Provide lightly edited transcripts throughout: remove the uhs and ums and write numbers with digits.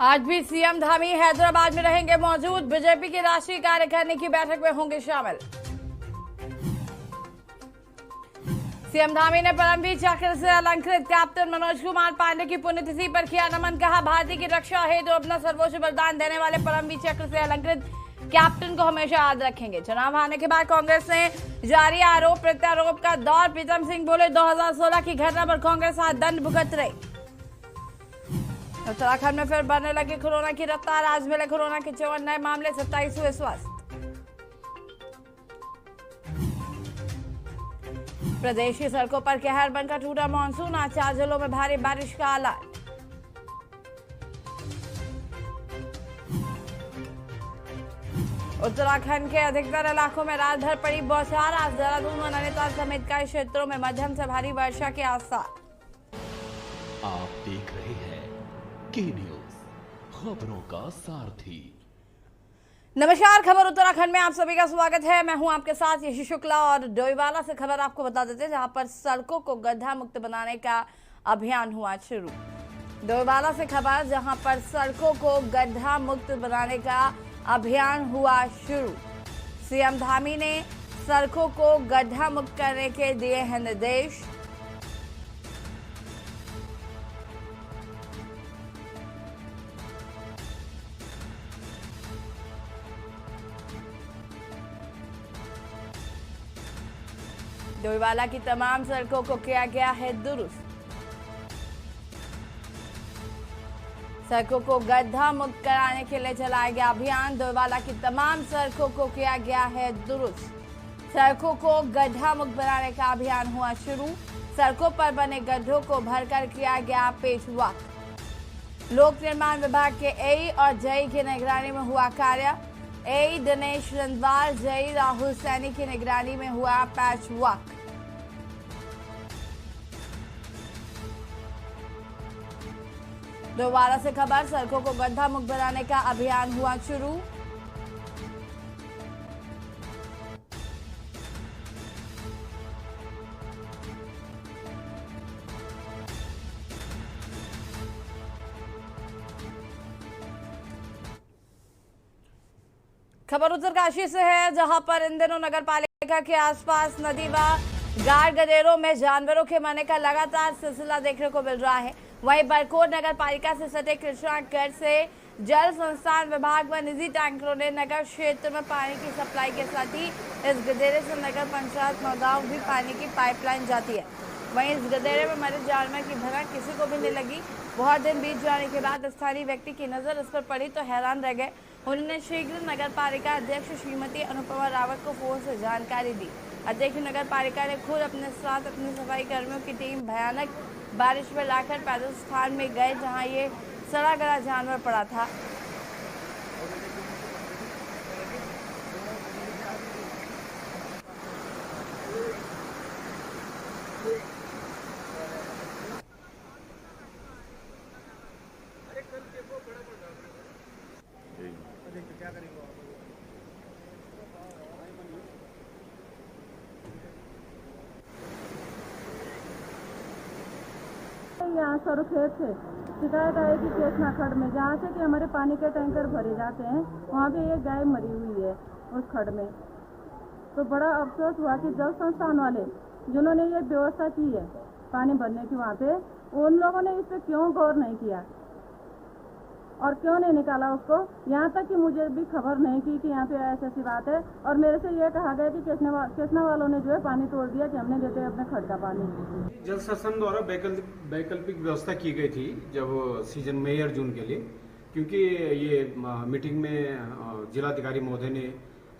आज भी सीएम धामी हैदराबाद में रहेंगे मौजूद। बीजेपी की राष्ट्रीय कार्यकारिणी की बैठक में होंगे शामिल। सीएम धामी ने परमवीर चक्र से अलंकृत कैप्टन मनोज कुमार पांडे की पुण्यतिथि पर किया नमन। कहा, भारतीय की रक्षा हेतु अपना सर्वोच्च बलिदान देने वाले परमवीर चक्र से अलंकृत कैप्टन को हमेशा याद रखेंगे। चुनाव हारने के बाद कांग्रेस ने जारी आरोप प्रत्यारोप का दौर। प्रीतम सिंह बोले, 2016 की घटना पर कांग्रेस आज दंड भुगत रही। उत्तराखंड में फिर बढ़ने लगी कोरोना की रफ्तार। आज मिले कोरोना के 54 नए मामले, 27 हुए स्वस्थ। प्रदेश की सड़कों पर कहर बनकर टूटा मानसून। आज 4 जिलों में भारी बारिश का अलर्ट। उत्तराखंड के अधिकतर इलाकों में रात भर पड़ी बौछार। आज देहरादून और नैनीताल समेत कई क्षेत्रों में मध्यम से भारी वर्षा के आसार। आप देख रहे हैं के न्यूज, खबरों का सारथी। नमस्कार, खबर उत्तराखंड में आप सभी का स्वागत है। मैं हूं आपके साथ यशी शुक्ला और डोईवाला से खबर आपको बता देते हैं, जहां पर सड़कों को गड्ढा मुक्त बनाने का अभियान हुआ शुरू। डोईवाला से खबर, जहां पर सड़कों को गड्ढा मुक्त बनाने का अभियान हुआ शुरू। सीएम धामी ने सड़कों को गड्ढा मुक्त करने के दिए हैं निर्देश। डोईवाला की तमाम सड़कों को किया गया है दुरुस्त। सड़कों को गड्ढा मुक्त कराने के लिए चलाया गया अभियान। डोईवाला की तमाम सड़कों को किया गया है दुरुस्त। सड़कों को गड्ढा मुक्त बनाने का अभियान हुआ शुरू। सड़कों पर बने गड्ढों को भरकर किया गया पेचवर्क। लोक निर्माण विभाग के एई और जेई की निगरानी में हुआ कार्य। एई दिनेश रंधवाल, जेई राहुल सैनी की निगरानी में हुआ पैच वर्क। डोईवाला से खबर, सड़कों को गड्ढा मुक्त बनाने का अभियान हुआ शुरू। खबर उत्तरकाशी से है, जहां पर इन दिनों नगर पालिका के आसपास नदी व गाड़ गदेरों में जानवरों के मरने का लगातार सिलसिला देखने को मिल रहा है। वहीं बरकोट नगर पालिका से सटे कृष्णागढ़ से जल संस्थान विभाग व निजी टैंकरों ने नगर क्षेत्र में पानी की सप्लाई के साथ ही इस गदेरे से नगर पंचायत नौगांव भी पानी की पाइपलाइन जाती है। वहीं इस गदेरे में मरे जानवर की भनक किसी को भी नहीं लगी। बहुत दिन बीत जाने के बाद स्थानीय व्यक्ति की नजर इस पर पड़ी तो हैरान रह गए। उन्होंने शीघ्र नगर पालिका अध्यक्ष श्रीमती अनुपमा रावत को फोन से जानकारी दी। अध्यक्ष नगर पालिका ने खुद अपने साथ अपने सफाई कर्मियों की टीम भयानक बारिश में लाकर पैदल स्थान में गए, जहां ये सड़ा गला जानवर पड़ा था। यहाँ सरुखेत से शिकायत आई कि केसना खड्ड में, जहाँ से कि हमारे पानी के टैंकर भरे जाते हैं, वहाँ पे एक गाय मरी हुई है उस खड्ड में। तो बड़ा अफसोस हुआ कि जल संस्थान वाले जिन्होंने ये व्यवस्था की है पानी भरने की वहाँ पे, उन लोगों ने इस पर क्यों गौर नहीं किया और क्यों नहीं निकाला उसको। यहाँ तक कि मुझे भी खबर नहीं की कि यहाँ पे ऐसी बात है, और मेरे से ये कहा गया कि केसना वालों ने जो है पानी तोड़ दिया कि हमने देते अपने खड्ड का पानी। जल शासन द्वारा वैकल्पिक व्यवस्था की गई थी जब सीजन मई और जून के लिए, क्योंकि ये मीटिंग में जिलाधिकारी महोदय ने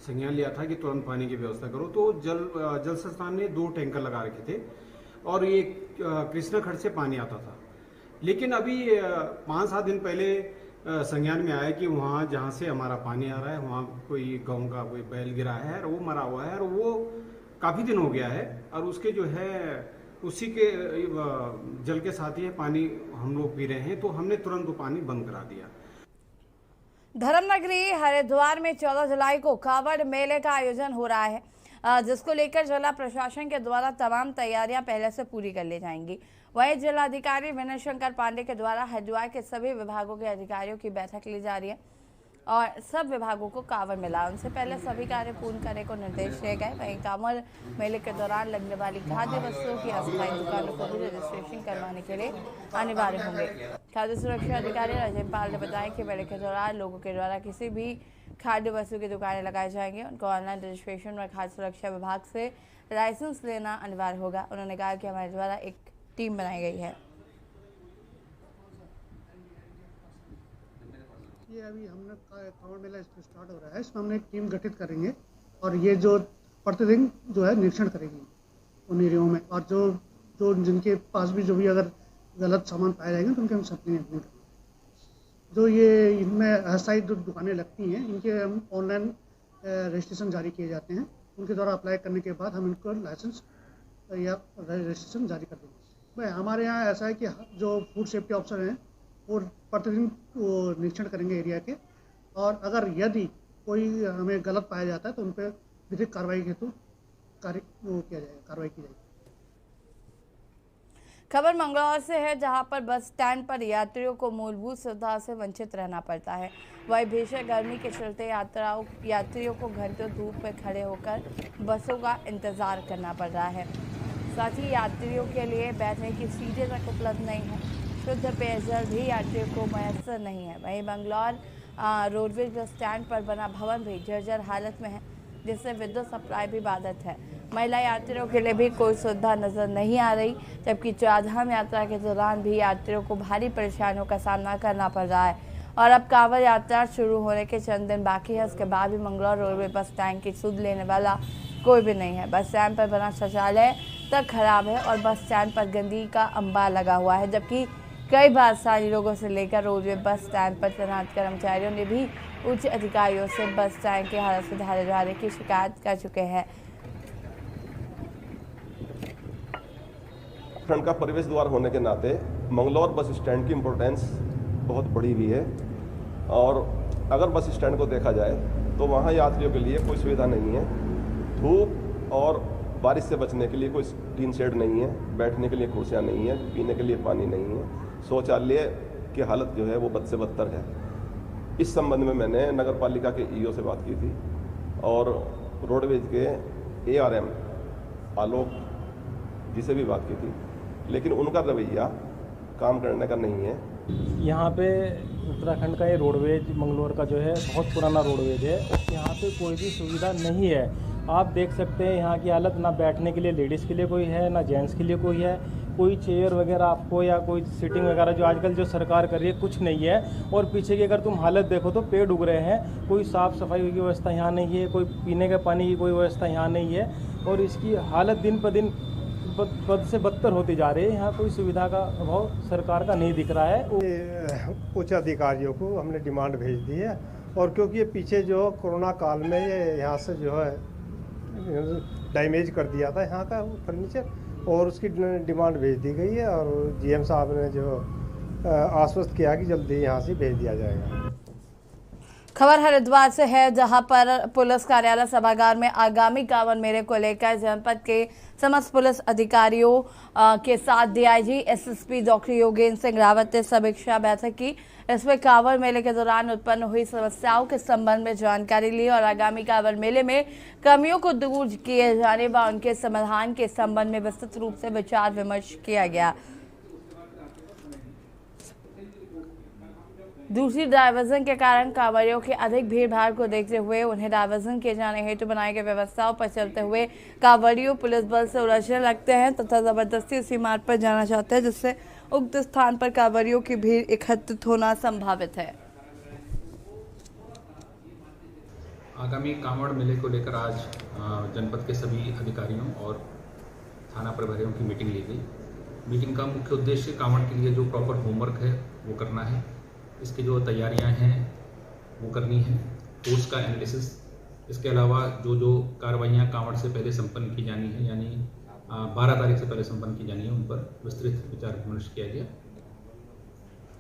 संज्ञान लिया था कि तुरंत पानी की व्यवस्था करो। तो जल संस्थान ने 2 टैंकर लगा रखे थे और ये कृष्णा खड्ड से पानी आता था। लेकिन अभी 5-7 दिन पहले संज्ञान में आया कि वहाँ जहाँ से हमारा पानी आ रहा है वहाँ कोई गाँव का कोई बैल गिरा है और वो मरा हुआ है, और वो काफ़ी दिन हो गया है, और उसके जो है उसी के जल के साथ ही पानी हम लोग पी रहे हैं। तो हमने तुरंत वो पानी बंद करा दिया। धर्मनगरी हरिद्वार में 14 जुलाई को कांवड़ मेले का आयोजन हो रहा है, जिसको लेकर जिला प्रशासन के द्वारा तमाम तैयारियां पहले से पूरी कर ली जाएंगी। वहीं जिलाधिकारी विनय शंकर पांडे के द्वारा हरिद्वार के सभी विभागों के अधिकारियों की बैठक ली जा रही है और सब विभागों को कांवड़ मिला, उनसे पहले सभी कार्य पूर्ण करने को निर्देश दिए गए। वहीं कांवड़ मेले के दौरान लगने वाली खाद्य वस्तुओं की अस्थायी दुकानों को भी रजिस्ट्रेशन करवाने के लिए अनिवार्य होंगे। खाद्य सुरक्षा अधिकारी राजेश पाल ने बताया कि मेले के दौरान लोगों के द्वारा किसी भी खाद्य वस्तु की दुकानें लगाई जाएंगी, उनको ऑनलाइन रजिस्ट्रेशन और खाद्य सुरक्षा विभाग से लाइसेंस लेना अनिवार्य होगा। उन्होंने कहा कि हमारे द्वारा एक टीम बनाई गई है। ये अभी हमने कांवड़ मेला स्टार्ट हो रहा है, इसमें हमने एक टीम गठित करेंगे और ये जो प्रतिदिन जो है निरीक्षण करेगी उन एरियाओं में, और जो जिनके पास भी जो भी अगर गलत सामान पाए जाएंगे तो उनके हम सप्लाई करेंगे। जो ये इनमें अस्थायी जो दुकानें लगती हैं इनके हम ऑनलाइन रजिस्ट्रेशन जारी किए जाते हैं, उनके द्वारा अप्लाई करने के बाद हम इनको लाइसेंस या रजिस्ट्रेशन जारी कर देंगे। भाई हमारे यहाँ ऐसा है कि जो फूड सेफ्टी ऑफिसर हैं वो प्रतिदिन निरीक्षण करेंगे एरिया के, और अगर यदि कोई हमें गलत पाया जाता है तो उन पर विधिक कार्रवाई हेतु कार्रवाई की जाएगी। खबर मंगलौर से है, जहां पर बस स्टैंड पर यात्रियों को मूलभूत सुविधा से वंचित रहना पड़ता है। वहीं भीषण गर्मी के चलते यात्रियों को घंटों धूप में खड़े होकर बसों का इंतजार करना पड़ रहा है। साथ ही यात्रियों के लिए बैठने की सीटें तक उपलब्ध नहीं है। शुद्ध पेयजल भी यात्रियों को मैसर नहीं है। वहीं मंगलौर रोडवेज बस स्टैंड पर बना भवन भी जर्जर हालत में है, जिससे विद्युत सप्लाई भी बाधित है। महिला यात्रियों के लिए भी कोई सुविधा नजर नहीं आ रही, जबकि चारधाम यात्रा के दौरान भी यात्रियों को भारी परेशानियों का सामना करना पड़ रहा है। और अब कांवड़ यात्रा शुरू होने के चंद दिन बाकी है, उसके बाद भी मंगलौर रोडवे बस स्टैंड की सुध लेने वाला कोई भी नहीं है। बस स्टैंड पर बना शौचालय तक खराब है और बस स्टैंड पर गंदगी का अंबार लगा हुआ है, जबकि कई बार स्थानीय लोगों से लेकर रोडवे बस स्टैंड पर तैनात कर्मचारियों ने भी उच्च अधिकारियों से बस स्टैंड की हालत सुधारे जाने की शिकायत कर चुके हैं। उत्तराखंड का प्रवेश द्वार होने के नाते मंगलौर बस स्टैंड की इम्पोर्टेंस बहुत बड़ी हुई है, और अगर बस स्टैंड को देखा जाए तो वहाँ यात्रियों के लिए कोई सुविधा नहीं है। धूप और बारिश से बचने के लिए कोई टीन शेड नहीं है, बैठने के लिए कुर्सियाँ नहीं है, पीने के लिए पानी नहीं है, शौचालय की हालत जो है वो बद से बदतर है। इस संबंध में मैंने नगर पालिका के ईओ से बात की थी और रोडवेज के ARM आलोक जी से भी बात की थी, लेकिन उनका रवैया काम करने का नहीं है। यहाँ पे उत्तराखंड का ये रोडवेज मंगलौर का जो है बहुत पुराना रोडवेज है, यहाँ पे कोई भी सुविधा नहीं है। आप देख सकते हैं यहाँ की हालत, ना बैठने के लिए लेडीज़ के लिए कोई है, ना जेंट्स के लिए कोई है, कोई चेयर वगैरह आपको या कोई सीटिंग वगैरह जो आजकल जो सरकार कर रही है कुछ नहीं है। और पीछे की अगर तुम हालत देखो तो पेड़ उग रहे हैं, कोई साफ़ सफाई की व्यवस्था यहाँ नहीं है, कोई पीने के पानी की कोई व्यवस्था यहाँ नहीं है, और इसकी हालत दिन पर दिन बद से बदतर होती जा रही है। यहाँ कोई सुविधा का अभाव सरकार का नहीं दिख रहा है। उच्च अधिकारियों को हमने डिमांड भेज दी है, और क्योंकि ये पीछे जो कोरोना काल में ये यहाँ से जो है डैमेज कर दिया था यहाँ का फर्नीचर, और उसकी डिमांड भेज दी गई है, और GM साहब ने जो आश्वस्त किया कि जल्दी यहाँ से भेज दिया जाएगा। खबर हरिद्वार से है, जहां पर पुलिस कार्यालय सभागार में आगामी कांवड़ मेले को लेकर जनपद के समस्त पुलिस अधिकारियों के साथ DIG SSP doctor Yogendra Singh Rawat ने समीक्षा बैठक की। इसमें कांवड़ मेले के दौरान उत्पन्न हुई समस्याओं के संबंध में जानकारी ली और आगामी कांवड़ मेले में कमियों को दूर किए जाने व उनके समाधान के संबंध में विस्तृत रूप से विचार विमर्श किया गया। दूसरी डायवर्जन के कारण कांवड़ियों की अधिक भीड़ भाड़ को देखते हुए उन्हें डायवर्जन किए जाने हेतु बनाई गई व्यवस्थाओं पर चलते हुए कांवड़ियों पुलिस बल से उलझने लगते हैं तथा जबरदस्ती उसी मार्ग पर जाना चाहते हैं, जिससे उक्त स्थान पर कांवड़ियों की भीड़ एकत्रित होना संभावित है। आगामी कांवड़ मेले को लेकर आज जनपद के सभी अधिकारियों और थाना प्रभारियों की मीटिंग ली गई। मीटिंग का मुख्य उद्देश्य कांवड़ के लिए जो प्रॉपर होमवर्क है वो करना है, इसकी जो तैयारियां हैं वो करनी है, कोर्स का एनालिसिस, इसके अलावा जो कार्रवाइयाँ कांवड़ से पहले संपन्न की जानी है, यानी 12 तारीख से पहले संपन्न की जानी है, उन पर विस्तृत विचार विमर्श किया गया।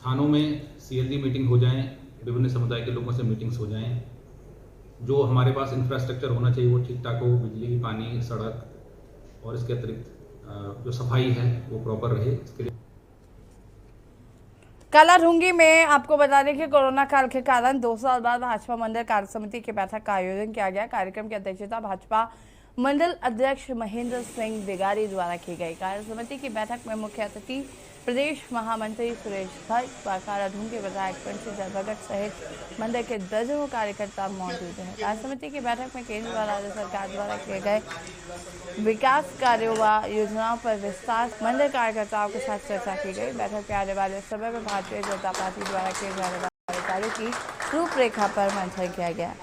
थानों में CLD मीटिंग हो जाएं, विभिन्न समुदाय के लोगों से मीटिंग्स हो जाएं, जो हमारे पास इंफ्रास्ट्रक्चर होना चाहिए वो ठीक ठाक हो, बिजली, पानी, सड़क और इसके अतिरिक्त जो सफाई है वो प्रॉपर रहे, इसके लिए कालाढूंगी में आपको बता दें कि कोरोना काल के कारण 2 साल बाद भाजपा मंडल कार्य समिति की बैठक का आयोजन किया गया। कार्यक्रम की अध्यक्षता भाजपा मंडल अध्यक्ष महेंद्र सिंह बिगारी द्वारा की गई। कार्य समिति की बैठक में मुख्य अतिथि प्रदेश महामंत्री सुरेश भट्ट व कालाढूंगी विधायक बंशीधर भगत सहित मंडल के दर्जनों कार्यकर्ता मौजूद हैं। कार्य समिति की बैठक में केंद्र व राज्य सरकार द्वारा किए गए विकास कार्यों व योजनाओं पर विस्तार मंडल कार्यकर्ताओं के साथ चर्चा की गई। बैठक में आने वाले समय में भारतीय जनता पार्टी द्वारा किए जाने वाले कार्यों की रूपरेखा पर मंथन किया गया।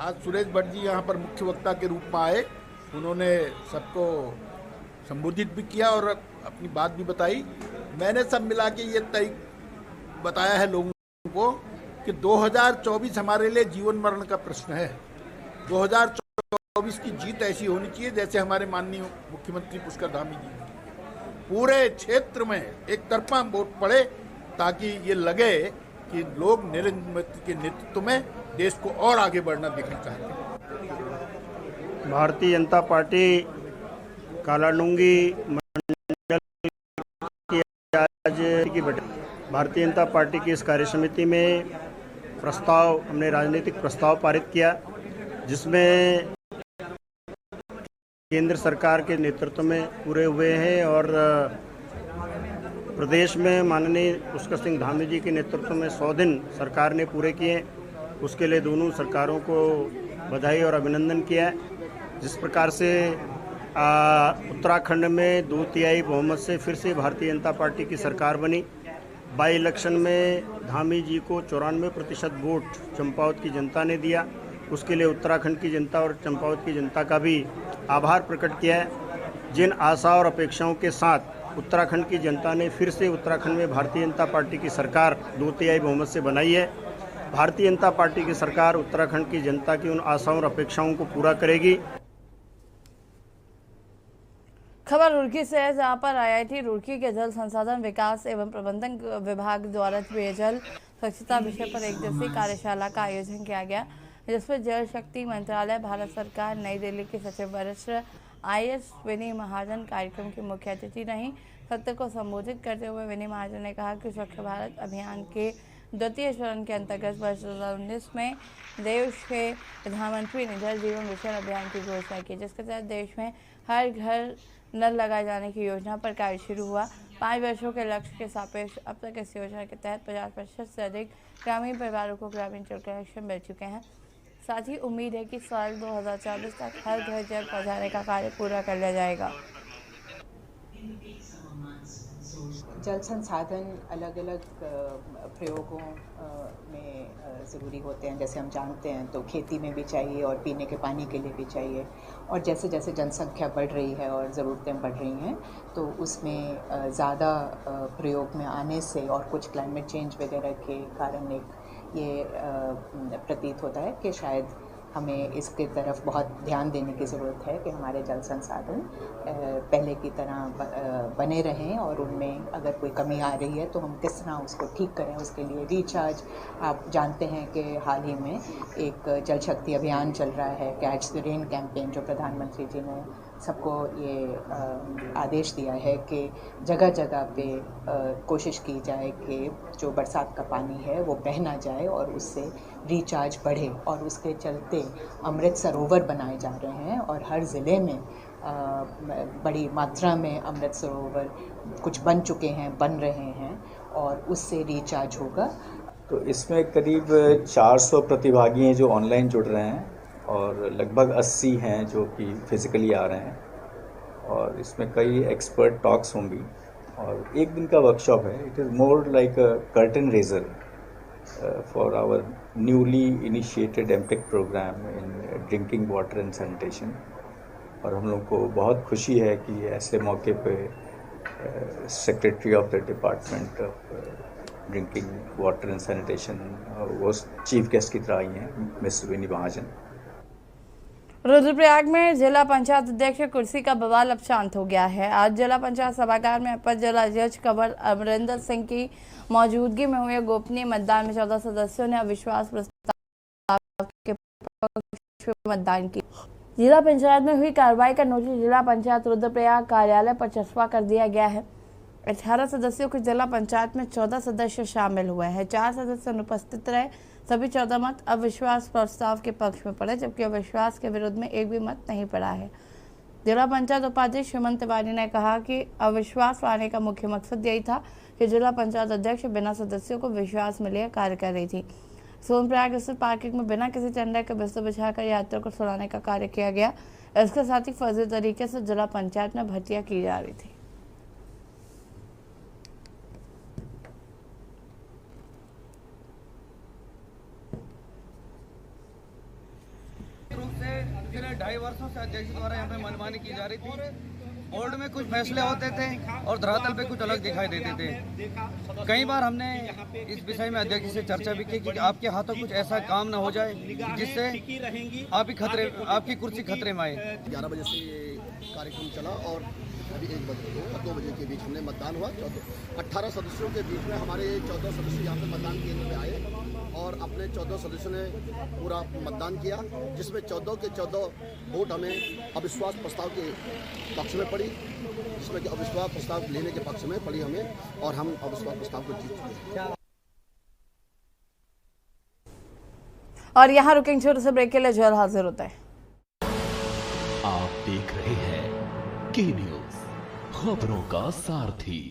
आज सुरेश भट्ट जी यहाँ पर मुख्य वक्ता के रूप में आए। उन्होंने सबको संबोधित भी किया और अपनी बात भी बताई। मैंने सब मिला के ये तय बताया है लोगों को कि 2024 हमारे लिए जीवन मरण का प्रश्न है। 2024 की जीत ऐसी होनी चाहिए जैसे हमारे माननीय मुख्यमंत्री पुष्कर धामी जी पूरे क्षेत्र में एक तरफा वोट पड़े, ताकि ये लगे कि लोग नरेंद्र मोदी के नेतृत्व में देश को और आगे बढ़ना देखना चाहते हैं। भारतीय जनता पार्टी कालाढूंगी मंडल की आज की बैठक भारतीय जनता पार्टी की इस कार्य समिति में हमने राजनीतिक प्रस्ताव पारित किया, जिसमें केंद्र सरकार के नेतृत्व में पूरे हुए हैं और प्रदेश में माननीय पुष्कर सिंह धामी जी के नेतृत्व में 100 दिन सरकार ने पूरे किए। उसके लिए दोनों सरकारों को बधाई और अभिनंदन किया। जिस प्रकार से उत्तराखंड में 2/3 बहुमत से फिर से भारतीय जनता पार्टी की सरकार बनी। बाई इलेक्शन में धामी जी को 94% वोट चंपावत की जनता ने दिया। उसके लिए उत्तराखंड की जनता और चंपावत की जनता का भी आभार प्रकट किया है। जिन आशा और अपेक्षाओं के साथ उत्तराखंड की जनता ने फिर से उत्तराखंड में भारतीय जनता पार्टी की सरकार 2/3 बहुमत से बनाई है। भारतीय जनता पार्टी की सरकार उत्तराखंड की जनता की उन आशाओं और अपेक्षाओं को पूरा करेगी। खबर रुड़की से है, जहां पर आईआईटी रुड़की के जल संसाधन विकास एवं प्रबंधन विभाग द्वारा पेयजल स्वच्छता विषय पर एक दिवसीय कार्यशाला का आयोजन किया गया, जिसमें जल शक्ति मंत्रालय, भारत सरकार, नई दिल्ली के सचिव वरिष्ठ IAS विनी महाजन कार्यक्रम की मुख्य अतिथि रहीं। सत्र को संबोधित करते हुए विनी महाजन ने कहा कि स्वच्छ भारत अभियान के द्वितीय चरण के अंतर्गत वर्ष 2019 में देश के प्रधानमंत्री ने जल जीवन मिशन अभियान की घोषणा की, जिसके तहत देश में हर घर नल लगाए जाने की योजना पर कार्य शुरू हुआ। 5 वर्षों के लक्ष्य के सापेक्ष अब तक इस योजना के तहत 50% से अधिक ग्रामीण परिवारों को ग्रामीण जल कनेक्शन मिल चुके हैं। साथ ही उम्मीद है कि साल 2024 तक हर घर जल पहुंचाने का कार्य पूरा कर लिया जाएगा। जल संसाधन अलग अलग प्रयोगों में ज़रूरी होते हैं। जैसे हम जानते हैं तो खेती में भी चाहिए और पीने के पानी के लिए भी चाहिए, और जैसे जैसे जनसंख्या बढ़ रही है और ज़रूरतें बढ़ रही हैं तो उसमें ज़्यादा प्रयोग में आने से और कुछ क्लाइमेट चेंज वगैरह के कारण एक ये प्रतीत होता है कि शायद हमें इसके तरफ बहुत ध्यान देने की ज़रूरत है कि हमारे जल संसाधन पहले की तरह बने रहें, और उनमें अगर कोई कमी आ रही है तो हम किस तरह उसको ठीक करें। उसके लिए रिचार्ज, आप जानते हैं कि हाल ही में एक जल शक्ति अभियान चल रहा है, कैच द रेन कैंपेन, जो प्रधानमंत्री जी ने सबको ये आदेश दिया है कि जगह जगह पे कोशिश की जाए कि जो बरसात का पानी है वो बह ना जाए और उससे रिचार्ज बढ़े। और उसके चलते अमृत सरोवर बनाए जा रहे हैं और हर ज़िले में बड़ी मात्रा में अमृत सरोवर कुछ बन चुके हैं, बन रहे हैं, और उससे रिचार्ज होगा। तो इसमें करीब 400 प्रतिभागी हैं जो ऑनलाइन जुड़ रहे हैं और लगभग 80 हैं जो कि फिज़िकली आ रहे हैं, और इसमें कई एक्सपर्ट टॉक्स होंगी और एक दिन का वर्कशॉप है। It is more like a curtain raiser for our newly initiated MTech programme in drinking water and sanitation. और हम लोग को बहुत खुशी है कि ऐसे मौके पे secretary of the department of drinking water and sanitation वो चीफ गेस्ट की तरह आई हैं, मिस विनी महाजन। रुद्रप्रयाग में जिला पंचायत अध्यक्ष कुर्सी का बवाल अब शांत हो गया है। आज जिला पंचायत सभागार में अपर जिला जज कंवर अमरिंदर सिंह की मौजूदगी में हुए गोपनीय मतदान में 14 सदस्यों ने अविश्वास प्रस्ताव के पक्ष में मतदान की। जिला पंचायत में हुई कार्रवाई का नोटिस जिला पंचायत रुद्रप्रयाग कार्यालय पर चस्पा कर दिया गया है। 18 सदस्यों की जिला पंचायत में 14 सदस्य शामिल हुए हैं। 4 सदस्य अनुपस्थित रहे। सभी 14 मत अविश्वास प्रस्ताव के पक्ष में पड़े, जबकि अविश्वास के विरोध में एक भी मत नहीं पड़ा है। जिला पंचायत उपाध्यक्ष हेमंत तिवारी ने कहा कि अविश्वास पाने का मुख्य मकसद यही था कि जिला पंचायत अध्यक्ष बिना सदस्यों को विश्वास में लिए कार्य कर रही थी। सोनप्रयाग स्थित पार्किंग में बिना किसी टेंडर के बिस्तर बिछाकर यात्रियों को सुनाने का कार्य किया गया। इसके साथ ही फर्जी तरीके से जिला पंचायत में भर्तियां की जा रही थी। पिछले 2.5 वर्षों से अध्यक्ष द्वारा यहाँ पे मनमानी की जा रही थी। बोर्ड में कुछ फैसले होते थे और धरातल पे कुछ अलग दिखाई देते थे। कई बार हमने इस विषय में अध्यक्ष से चर्चा भी की कि आपके हाथों कुछ ऐसा काम न हो जाए जिससे आपकी कुर्सी खतरे में आए। 11 बजे से ये कार्यक्रम चला और अभी 1 बजे और 2 बजे के बीच हमने मतदान हुआ। 18 सदस्यों के बीच में हमारे 14 सदस्य यहाँ पे मतदान केंद्र पे आए और अपने 14 सदस्यों ने पूरा मतदान किया, जिसमें 14 के 14 वोट हमें अविश्वास प्रस्ताव के पक्ष में पड़ी, जिसमें कि अविश्वास प्रस्ताव लेने के पक्ष में पड़ी हमें, और हम अविश्वास प्रस्ताव को जीत चुके हैं। और यहाँ रुकेंगे छोटे से ब्रेक के लिए, जल्द हाजिर होता है। आप देख रहे हैं के न्यूज, खबरों का सारथी।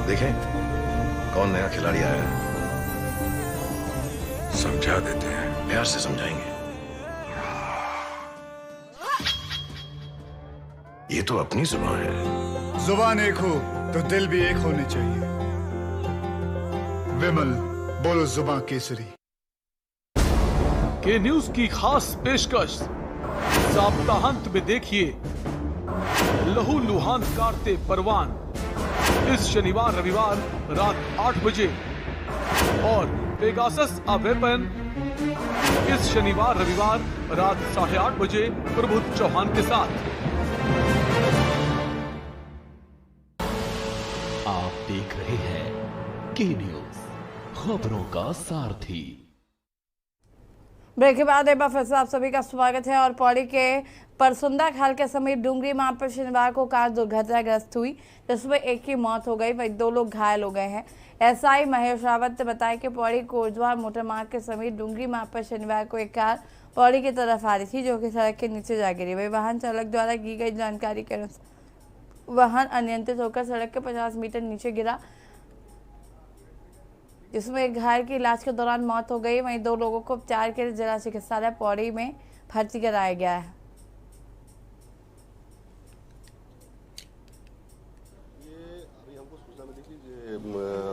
देखें कौन नया खिलाड़ी आया है, समझा देते हैं, प्यार से समझाएंगे। ये तो अपनी जुबान है। जुबान एक हो तो दिल भी एक होने चाहिए। विमल बोलो जुबान केसरी। के न्यूज की खास पेशकश, सप्ताहांत में देखिए लहू लुहान कारते परवान इस शनिवार रविवार रात 8 बजे और पेगासस अ वेपन इस शनिवार रविवार रात 8:30 बजे प्रबुद्ध चौहान के साथ। आप देख रहे हैं के न्यूज, खबरों का सारथी। ब्रेक के बाद एक बार फिर से आप सभी का स्वागत है। और पौड़ी के परसुंदा खाल के समीप डूंगरी मार्ग पर शनिवार को कार दुर्घटनाग्रस्त हुई, जिसमें एक की मौत हो गई, वहीं 2 लोग घायल हो गए हैं। एसआई महेश रावत ने बताया कि पौड़ी कोटद्वार मोटर मार्ग के समीप डूंगरी मार्ग पर शनिवार को एक कार पौड़ी की तरफ आ रही थी, जो कि सड़क के नीचे जा गिरी। वही वाहन चालक द्वारा दी गई जानकारी के अनुसार वाहन अनियंत्रित होकर सड़क के 50 मीटर नीचे गिरा, जिसमें एक घायल की इलाज के दौरान मौत हो गई। वहीं 2 लोगों को उपचार के लिए जिला चिकित्सालय पौड़ी में भर्ती कराया गया है।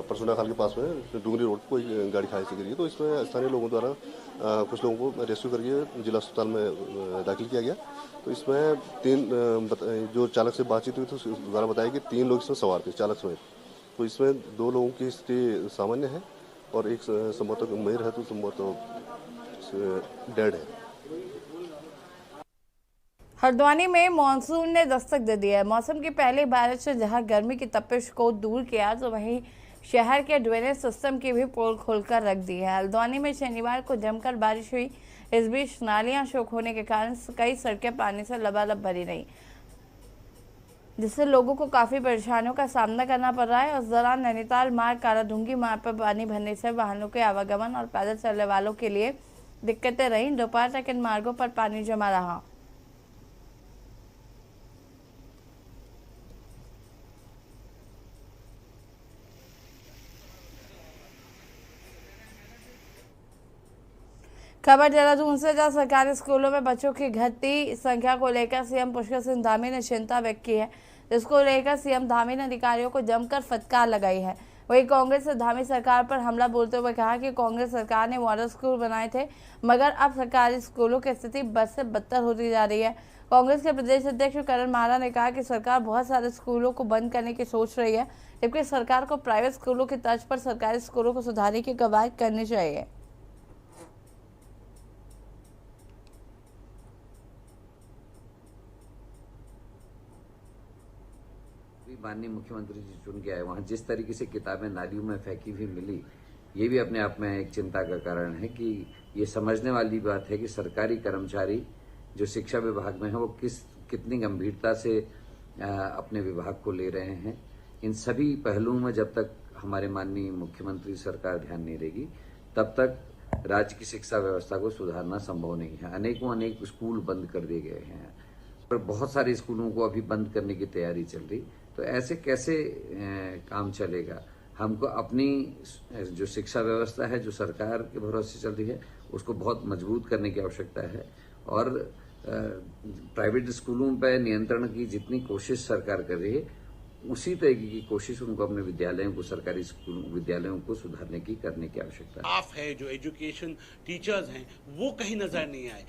परसुना खाल के पास में डूंगरी रोड को गाड़ी खाई से गिरी है, तो इसमें स्थानीय लोगों द्वारा कुछ लोगों को रेस्क्यू करके जिला अस्पताल में दाखिल किया गया। तो इसमें 3 जो चालक से बातचीत हुई तो द्वारा बताया कि 3 लोग इसमें सवार थे चालक समेत। तो इसमें 2 लोगों की स्थिति सामान्य है और एक संभवतः गंभीर है, तो संभवतः डेड है। हल्द्वानी में मानसून ने दस्तक दे दी है। मौसम की पहली बारिश से जहां गर्मी की तपिश को दूर किया, तो वहीं शहर के ड्रेनेज सिस्टम की भी पोल खोलकर रख दी है। हल्द्वानी में शनिवार को जमकर बारिश हुई। इस बीच नालियां शोक होने के कारण कई सड़कें पानी से लबालब भरी रही, जिससे लोगों को काफी परेशानियों का सामना करना पड़ रहा है। उस दौरान नैनीताल मार्ग कालाढूंगी मार्ग पर पानी भरने से वाहनों के आवागमन और पैदल चलने वालों के लिए दिक्कतें रहीं। दोपहर तक इन मार्गों पर पानी जमा रहा। खबर देहरादून से, जहां सरकारी स्कूलों में बच्चों की घटती संख्या को लेकर सीएम पुष्कर सिंह धामी ने चिंता व्यक्त की है, जिसको लेकर सीएम धामी ने अधिकारियों को जमकर फटकार लगाई है। वहीं कांग्रेस ने धामी सरकार पर हमला बोलते हुए कहा कि कांग्रेस सरकार ने मॉडल स्कूल बनाए थे, मगर अब सरकारी स्कूलों की स्थिति बद से बदतर होती जा रही है। कांग्रेस के प्रदेश अध्यक्ष करण मारा ने कहा कि सरकार बहुत सारे स्कूलों को बंद करने की सोच रही है, जबकि सरकार को प्राइवेट स्कूलों की तर्ज पर सरकारी स्कूलों को सुधारने की कवायद करनी चाहिए। माननीय मुख्यमंत्री जी चुन के आए, वहाँ जिस तरीके से किताबें नालियों में फेंकी हुई मिली, ये भी अपने आप में एक चिंता का कारण है कि ये समझने वाली बात है कि सरकारी कर्मचारी जो शिक्षा विभाग में है वो कितनी गंभीरता से अपने विभाग को ले रहे हैं। इन सभी पहलुओं में जब तक हमारे माननीय मुख्यमंत्री सरकार ध्यान नहीं देगी तब तक राज्य की शिक्षा व्यवस्था को सुधारना संभव नहीं है। अनेक स्कूल बंद कर दिए गए हैं और बहुत सारे स्कूलों को अभी बंद करने की तैयारी चल रही, तो ऐसे कैसे काम चलेगा। हमको अपनी जो शिक्षा व्यवस्था है जो सरकार के भरोसे चल रही है उसको बहुत मजबूत करने की आवश्यकता है और प्राइवेट स्कूलों पर नियंत्रण की जितनी कोशिश सरकार कर रही है उसी तरीके की कोशिश उनको अपने विद्यालयों को, सरकारी स्कूल विद्यालयों को सुधारने की करने की आवश्यकता है। स्टाफ है, जो एजुकेशन टीचर्स हैं, वो कहीं नजर नहीं आए,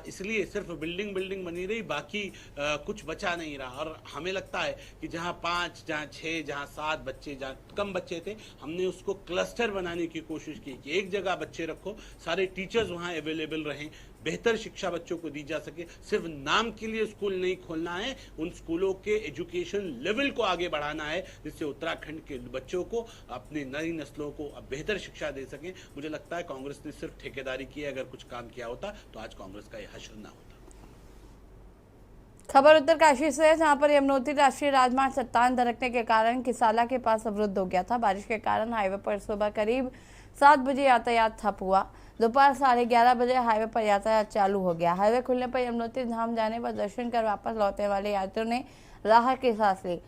इसलिए सिर्फ बिल्डिंग बनी रही, बाकी कुछ बचा नहीं रहा। और हमें लगता है कि जहां 5, जहां 6, जहां 7 बच्चे, जहां कम बच्चे थे, हमने उसको क्लस्टर बनाने की कोशिश की कि एक जगह बच्चे रखो, सारे टीचर्स वहां अवेलेबल रहें, बेहतर शिक्षा बच्चों को दी जा सके। सिर्फ नाम के लिए स्कूल नहीं खोलना है, उन स्कूलों के एजुकेशन लेवल को आगे बढ़ाना है जिससे उत्तराखंड के बच्चों को, अपनी नई नस्लों को अब बेहतर शिक्षा दे सकें। मुझे लगता है कांग्रेस ने सिर्फ ठेकेदारी की है, अगर कुछ काम किया होता तो आज कांग्रेस का यह हश्र ना होता। खबर उत्तरकाशी से है, जहां पर यमुनोत्री राष्ट्रीय राजमार्ग चट्टान दरकने के कारण किसाला के पास अवरुद्ध हो गया था। बारिश के कारण हाईवे पर सुबह करीब 7 बजे यातायात ठप हुआ। दोपहर 11:30 बजे हाईवे पर यातायात चालू हो गया। हाईवे खुलने पर यमुनोत्री धाम जाने पर दर्शन कर वापस लौटने वाले यात्रियों ने राहत की सांस ली।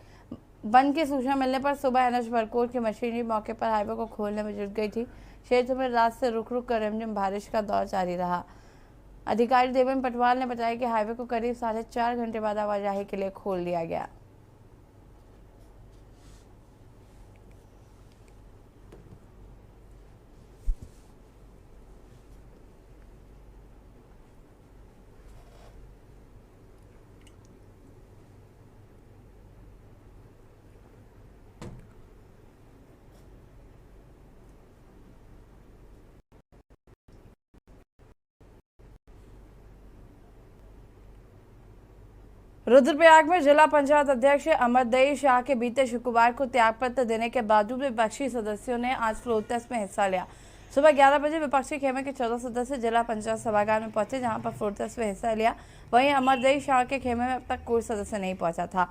बंद की सूचना मिलने पर सुबह NH बरकोट की मशीनरी मौके पर हाईवे को खोलने में जुट गई थी। क्षेत्र में रात से रुक कर रिमझिम बारिश का दौर जारी रहा। अधिकारी देवेंद्र पटवाल ने बताया कि हाईवे को करीब 4.5 घंटे बाद आवाजाही के लिए खोल दिया गया। रुद्रप्रयाग में जिला पंचायत अध्यक्ष अमरदई शाह के बीते शुक्रवार को त्यागपत्र देने के बावजूद विपक्षी सदस्यों ने आज फ्लोर टेस्ट में हिस्सा लिया। सुबह 11 बजे विपक्षी खेमे के 14 सदस्य जिला पंचायत सभागार में पहुंचे, जहां पर फ्लोर टेस्ट में हिस्सा लिया। वहीं अमरदई शाह के खेमे में अब तक कोई सदस्य नहीं पहुंचा था।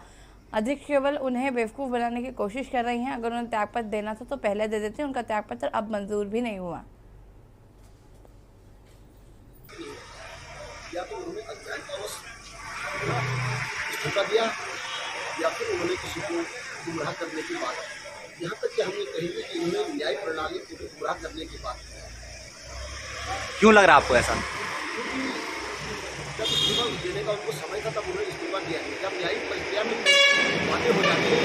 अध्यक्ष केवल उन्हें बेवकूफ बनाने की कोशिश कर रही हैं। अगर उन्हें त्यागपत्र देना था तो पहले दे देते। उनका त्यागपत्र अब मंजूर भी नहीं हुआ। धोखा दिया या फिर उन्होंने किसी को गुमराह करने की बात, यहाँ तक कि हम ये कहेंगे कि उन्हें न्याय प्रणाली को गुमराह करने की बात। क्यों लग रहा है आपको ऐसा? जब इस्तीफा देने का उनको समय था तब उन्हें इस्तीफा दिया गया। जब न्यायिक प्रक्रिया में बातें हो जाती है,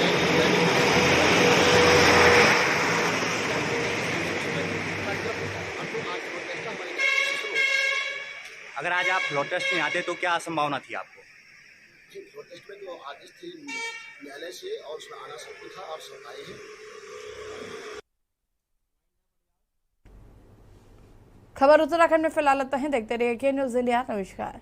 अगर आज आप प्रोटेस्ट में आते तो क्या संभावना थी आपको? प्रोटेस्ट में जो आदेश थी न्यायालय से और उसमें आना सबको था और सब आए हैं। खबर उत्तराखंड में फिलहाल इतना ही। देखते रहिए के न्यूज़ इंडिया। नमस्कार।